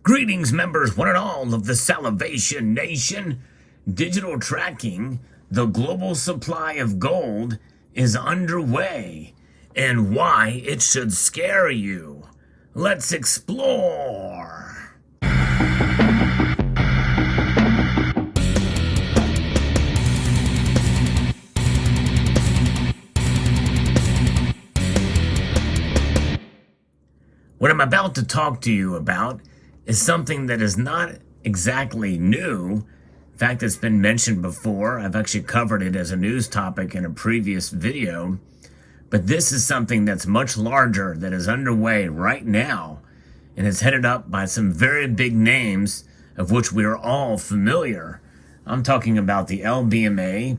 Greetings, members, one and all of the Salivation Nation. Digital tracking, the global supply of gold, is underway, and why it should scare you. Let's explore. What I'm about to talk to you about is something that is not exactly new. In fact, it's been mentioned before. I've actually covered it as a news topic in a previous video. But this is something that's much larger, that is underway right now, and is headed up by some very big names of which we are all familiar. I'm talking about the LBMA,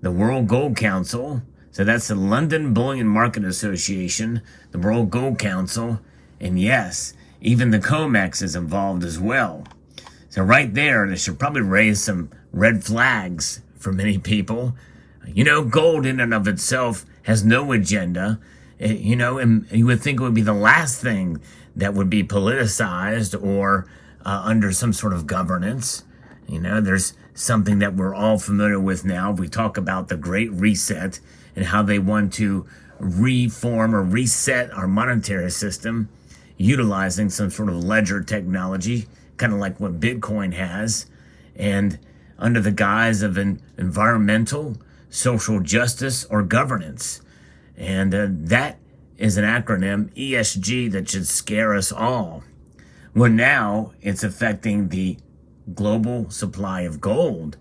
the World Gold Council, so that's the London Bullion Market Association, the World Gold Council, and yes, even the COMEX is involved as well. So right there, this should probably raise some red flags for many people. You know, gold in and of itself has no agenda. And you would think it would be the last thing that would be politicized or under some sort of governance. You know, there's something that we're all familiar with now. We talk about the Great Reset and how they want to reform or reset our monetary system, utilizing some sort of ledger technology, kind of like what Bitcoin has, and under the guise of an environmental, social justice, or governance. And that is an acronym, ESG, that should scare us all. Well, now it's affecting the global supply of gold,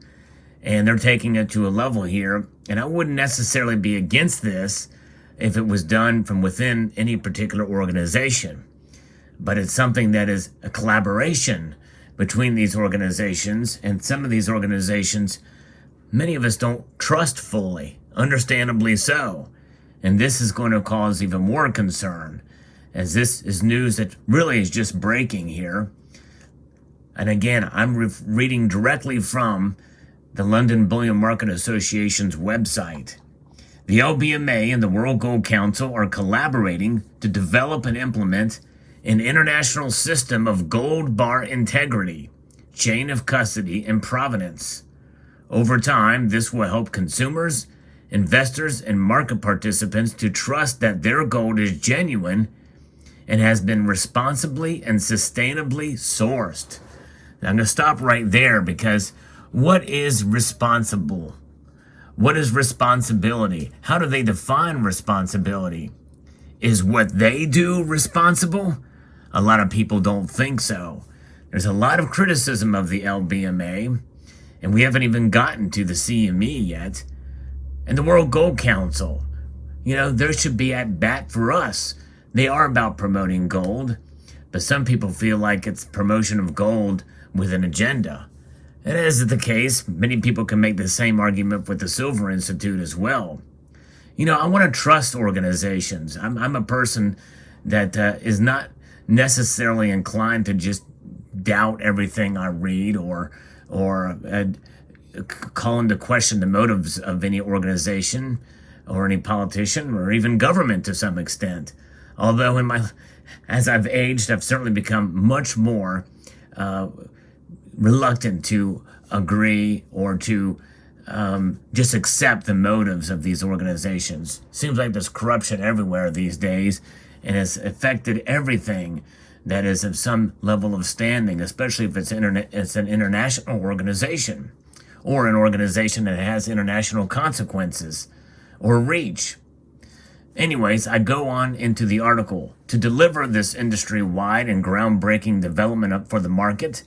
and they're taking it to a level here, and I wouldn't necessarily be against this if it was done from within any particular organization. But it's something that is a collaboration between these organizations, and some of these organizations, many of us don't trust fully, understandably so. And this is going to cause even more concern, as this is news that really is just breaking here. And again, I'm reading directly from the London Bullion Market Association's website. The LBMA and the World Gold Council are collaborating to develop and implement an international system of gold bar integrity, chain of custody, and provenance. Over time, this will help consumers, investors, and market participants to trust that their gold is genuine and has been responsibly and sustainably sourced. Now, I'm going to stop right there, because what is responsible? What is responsibility? How do they define responsibility? Is what they do responsible? A lot of people don't think so. There's a lot of criticism of the LBMA, and we haven't even gotten to the CME yet. And the World Gold Council, you know, they should be at bat for us. They are about promoting gold, but some people feel like it's promotion of gold with an agenda. And as is the case, many people can make the same argument with the Silver Institute as well. You know, I want to trust organizations. I'm a person that is not necessarily inclined to just doubt everything I read or call into question the motives of any organization or any politician or even government to some extent. Although as I've aged, I've certainly become much more reluctant to agree or to just accept the motives of these organizations. Seems like there's corruption everywhere these days, and it's affected everything that is of some level of standing, especially if it's an international organization, or an organization that has international consequences or reach. Anyways, I go on into the article. To deliver this industry-wide and groundbreaking development up for the market,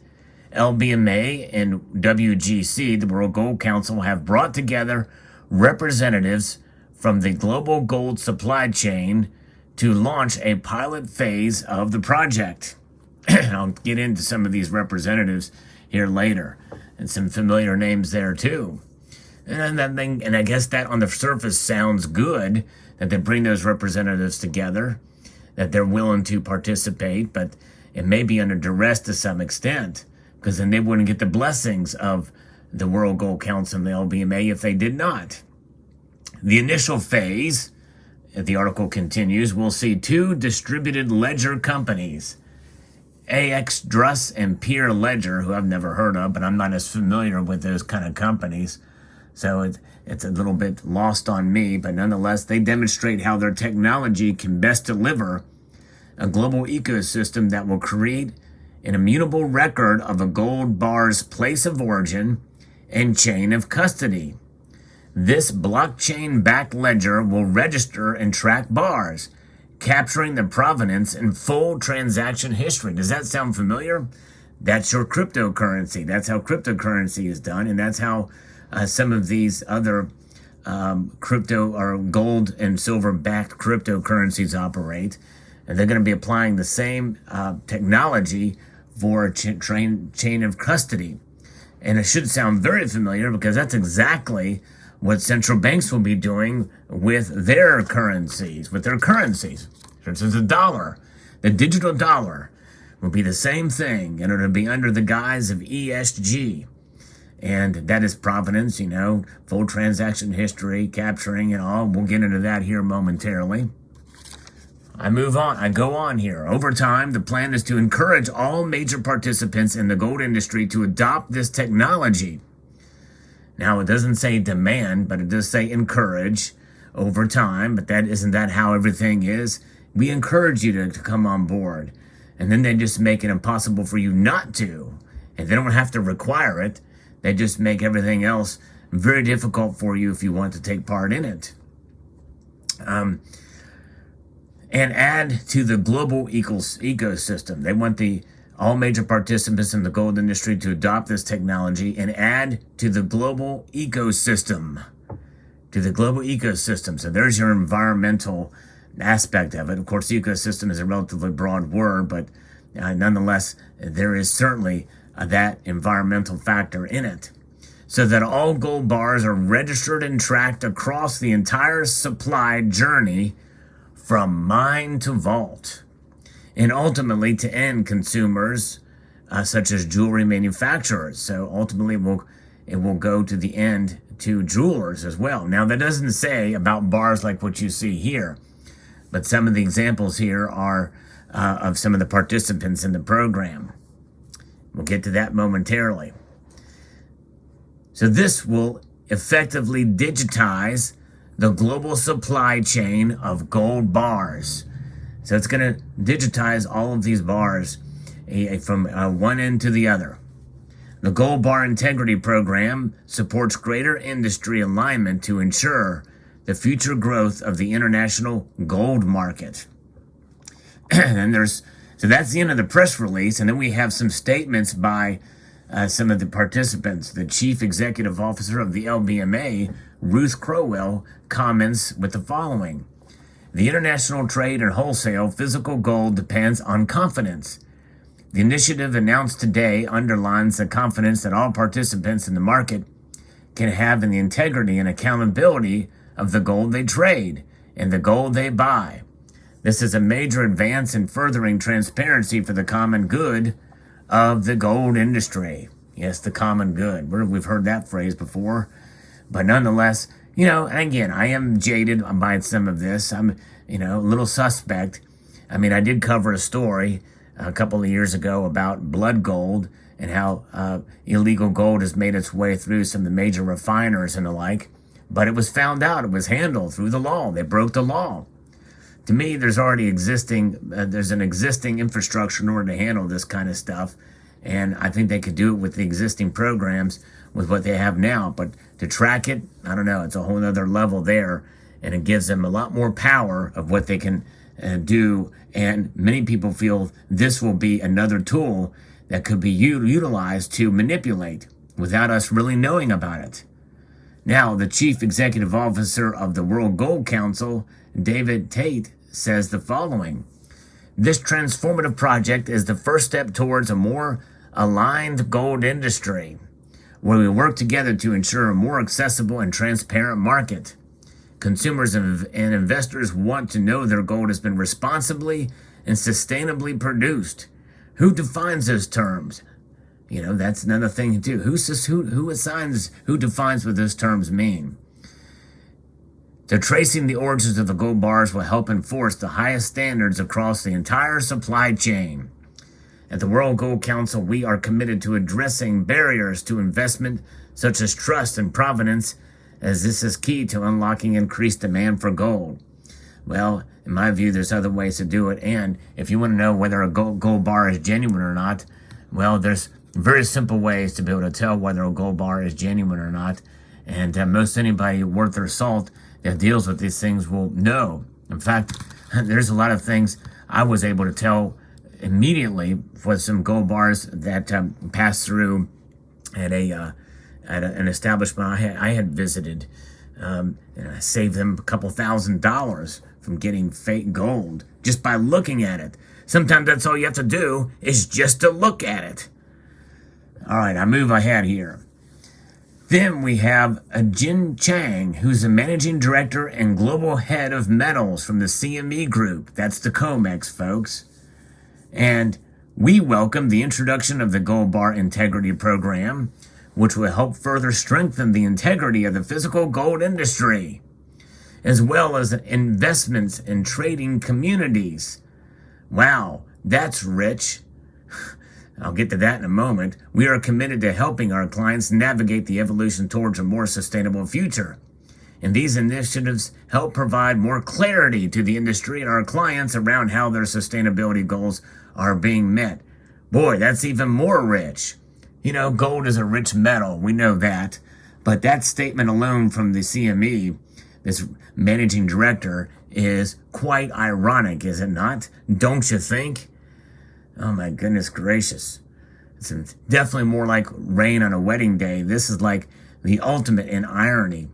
LBMA and WGC, the World Gold Council, have brought together representatives from the global gold supply chain to launch a pilot phase of the project. I'll get into some of these representatives here later, and some familiar names there too. And I guess that on the surface sounds good, that they bring those representatives together, that they're willing to participate, but it may be under duress to some extent, because then they wouldn't get the blessings of the World Gold Council and the LBMA if they did not. The initial phase, the article continues, will see 2 distributed ledger companies, AXDrus and Peer Ledger, who I've never heard of, but I'm not as familiar with those kind of companies. So it's a little bit lost on me, but nonetheless, they demonstrate how their technology can best deliver a global ecosystem that will create an immutable record of a gold bar's place of origin and chain of custody. This blockchain-backed ledger will register and track bars, capturing the provenance and full transaction history. Does that sound familiar? That's your cryptocurrency. That's how cryptocurrency is done, and that's how some of these other crypto or gold and silver-backed cryptocurrencies operate. And they're going to be applying the same technology for a chain of custody. And it should sound very familiar because that's exactly what central banks will be doing with their currencies. For instance, the dollar, the digital dollar, will be the same thing, and it'll be under the guise of ESG. And that is provenance, full transaction history, capturing it all. We'll get into that here momentarily. I go on here. Over time, the plan is to encourage all major participants in the gold industry to adopt this technology. Now, it doesn't say demand, but it does say encourage over time, but isn't that how everything is? We encourage you to come on board, and then they just make it impossible for you not to. And they don't have to require it. They just make everything else very difficult for you if you want to take part in it. And add to the global ecosystem. They want all major participants in the gold industry to adopt this technology and add to the global ecosystem. So there's your environmental aspect of it. Of course, ecosystem is a relatively broad word, but nonetheless, there is certainly that environmental factor in it. So that all gold bars are registered and tracked across the entire supply journey from mine to vault, and ultimately to end consumers, such as jewelry manufacturers. So ultimately, it will go to the end to jewelers as well. Now, that doesn't say about bars like what you see here, but some of the examples here are of some of the participants in the program. We'll get to that momentarily. So this will effectively digitize the global supply chain of gold bars. So it's going to digitize all of these bars from one end to the other. The Gold Bar Integrity Program supports greater industry alignment to ensure the future growth of the international gold market. So that's the end of the press release, and then we have some statements by some of the participants. The Chief Executive Officer of the LBMA, Ruth Crowell, comments with the following. The international trade and wholesale physical gold depends on confidence. The initiative announced today underlines the confidence that all participants in the market can have in the integrity and accountability of the gold they trade and the gold they buy. This is a major advance in furthering transparency for the common good of the gold industry. Yes, the common good. We've heard that phrase before. But nonetheless, and again, I am jaded by some of this. I'm, a little suspect. I mean, I did cover a story a couple of years ago about blood gold and how illegal gold has made its way through some of the major refiners and the like. But it was found out. It was handled through the law. They broke the law. To me, there's an existing infrastructure in order to handle this kind of stuff. And I think they could do it with the existing programs with what they have now. But to track it, I don't know. It's a whole other level there. And it gives them a lot more power of what they can do. And many people feel this will be another tool that could be utilized to manipulate without us really knowing about it. Now, the Chief Executive Officer of the World Gold Council, David Tate, says the following. This transformative project is the first step towards a more aligned gold industry, where we work together to ensure a more accessible and transparent market. Consumers and investors want to know their gold has been responsibly and sustainably produced. Who defines those terms? That's another thing too. Who defines what those terms mean? So tracing the origins of the gold bars will help enforce the highest standards across the entire supply chain. At the World Gold Council, we are committed to addressing barriers to investment such as trust and provenance, as this is key to unlocking increased demand for gold. Well, in my view, there's other ways to do it. And if you want to know whether a gold bar is genuine or not, well, there's very simple ways to be able to tell whether a gold bar is genuine or not. And most anybody worth their salt that deals with these things will know. In fact, there's a lot of things I was able to tell immediately with some gold bars that passed through at an establishment I had visited. And I saved them a couple $1,000s from getting fake gold just by looking at it. Sometimes that's all you have to do is just to look at it. All right, I move ahead here. Then we have Jin Chang, who's the managing director and global head of metals from the CME Group. That's the COMEX, folks. And we welcome the introduction of the Gold Bar Integrity Program, which will help further strengthen the integrity of the physical gold industry, as well as investments in trading communities. Wow, that's rich. I'll get to that in a moment. We are committed to helping our clients navigate the evolution towards a more sustainable future. And these initiatives help provide more clarity to the industry and our clients around how their sustainability goals are being met. Boy, that's even more rich. You know, gold is a rich metal. We know that. But that statement alone from the CME, this managing director, is quite ironic, is it not? Don't you think? Oh my goodness gracious. It's definitely more like rain on a wedding day. This is like the ultimate in irony.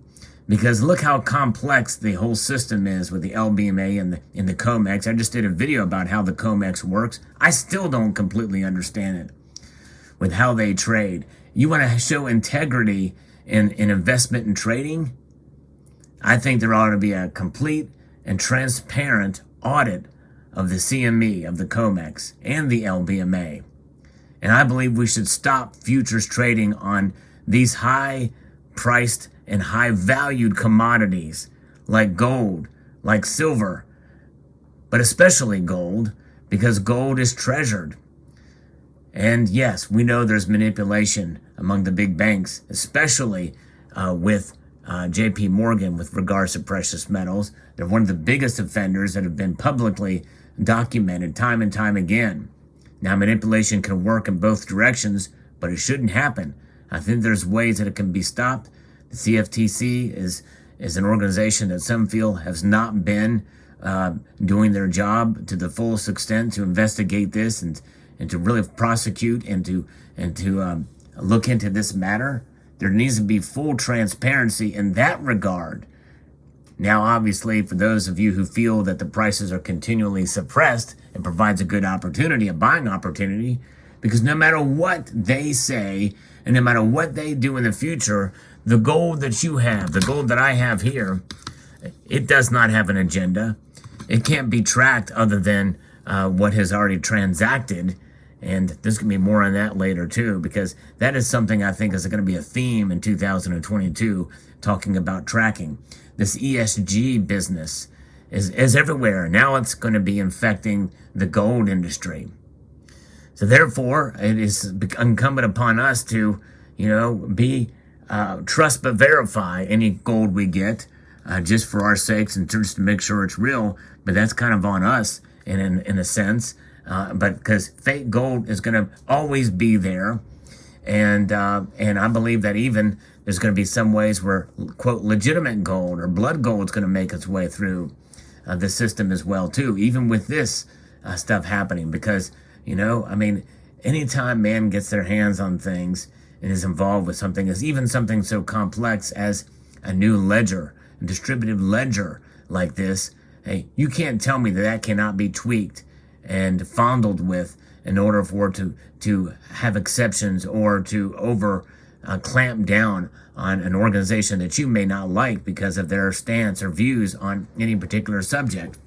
Because look how complex the whole system is with the LBMA and the COMEX. I just did a video about how the COMEX works. I still don't completely understand it with how they trade. You want to show integrity in investment and trading? I think there ought to be a complete and transparent audit of the CME, of the COMEX, and the LBMA. And I believe we should stop futures trading on these high-priced and high-valued commodities like gold, like silver, but especially gold, because gold is treasured. And yes, we know there's manipulation among the big banks, especially with JP Morgan with regards to precious metals. They're one of the biggest offenders that have been publicly documented time and time again. Now, manipulation can work in both directions, but it shouldn't happen. I think there's ways that it can be stopped. The CFTC is an organization that some feel has not been doing their job to the fullest extent to investigate this and to really prosecute and to look into this matter. There needs to be full transparency in that regard. Now, obviously, for those of you who feel that the prices are continually suppressed, it provides a good opportunity, a buying opportunity, because no matter what they say and no matter what they do in the future, the gold that you have, the gold that I have here, it does not have an agenda. It can't be tracked other than what has already transacted. And there's going to be more on that later, too, because that is something I think is going to be a theme in 2022, talking about tracking. This ESG business is everywhere. Now it's going to be infecting the gold industry. So therefore, it is incumbent upon us to, be trust but verify any gold we get just for our sakes and just to make sure it's real. But that's kind of on us in a sense. But because fake gold is going to always be there. And I believe that even there's going to be some ways where, quote, legitimate gold or blood gold is going to make its way through the system as well, too, even with this stuff happening. Because, anytime man gets their hands on things and is involved with something, is even something so complex as a new ledger, a distributed ledger like this, hey, you can't tell me that cannot be tweaked and fondled with in order for it to have exceptions or to clamp down on an organization that you may not like because of their stance or views on any particular subject.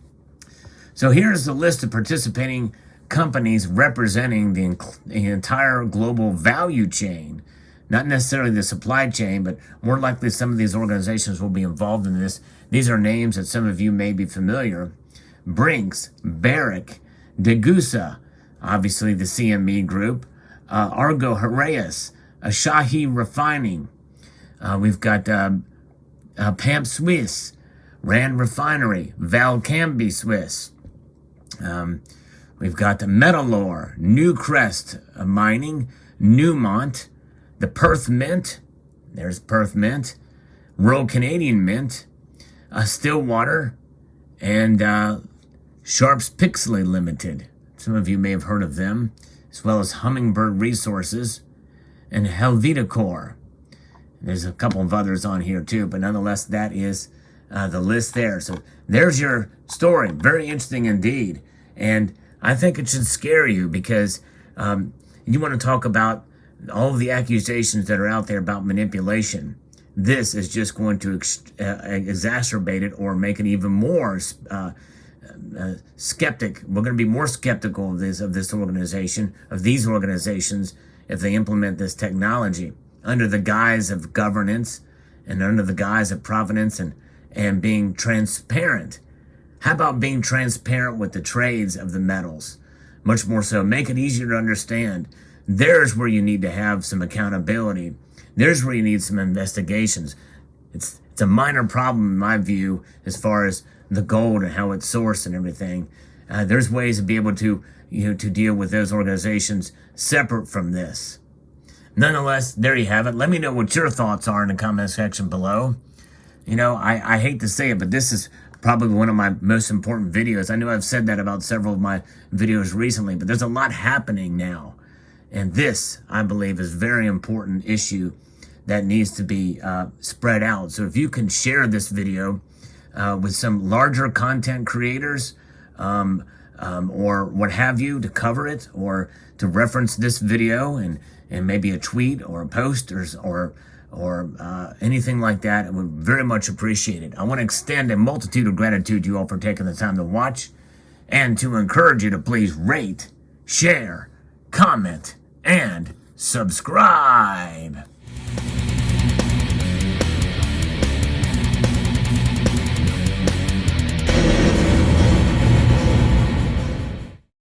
So here's the list of participating companies representing the entire global value chain. Not necessarily the supply chain, but more likely some of these organizations will be involved in this. These are names that some of you may be familiar. Brinks, Barrick, Degussa, obviously the CME Group, Argo Heraeus, Asahi Refining. We've got Pamp Suisse, Rand Refinery, Valcambi Swiss. We've got the Metalor, Newcrest Mining, Newmont, the Perth Mint, there's Perth Mint, Royal Canadian Mint, Stillwater, and Sharps Pixley Limited. Some of you may have heard of them, as well as Hummingbird Resources and Helvetia Core. There's a couple of others on here too, but nonetheless, that is the list there. So there's your story. Very interesting indeed. And I think it should scare you because you want to talk about all of the accusations that are out there about manipulation. This is just going to exacerbate it or make it even more skeptic. We're going to be more skeptical of this organization, of these organizations, if they implement this technology under the guise of governance and under the guise of provenance and being transparent. How about being transparent with the trades of the metals? Much more so. Make it easier to understand. There's where you need to have some accountability. There's where you need some investigations. It's a minor problem in my view as far as the gold and how it's sourced and everything. There's ways to be able to to deal with those organizations separate from this. Nonetheless, there you have it. Let me know what your thoughts are in the comment section below. I hate to say it, but this is probably one of my most important videos. I know I've said that about several of my videos recently, but there's a lot happening now. And this, I believe, is a very important issue that needs to be spread out. So if you can share this video with some larger content creators or what have you to cover it or to reference this video and maybe a tweet or a post or anything like that, I would very much appreciate it. I want to extend a multitude of gratitude to you all for taking the time to watch and to encourage you to please rate, share, comment, and subscribe.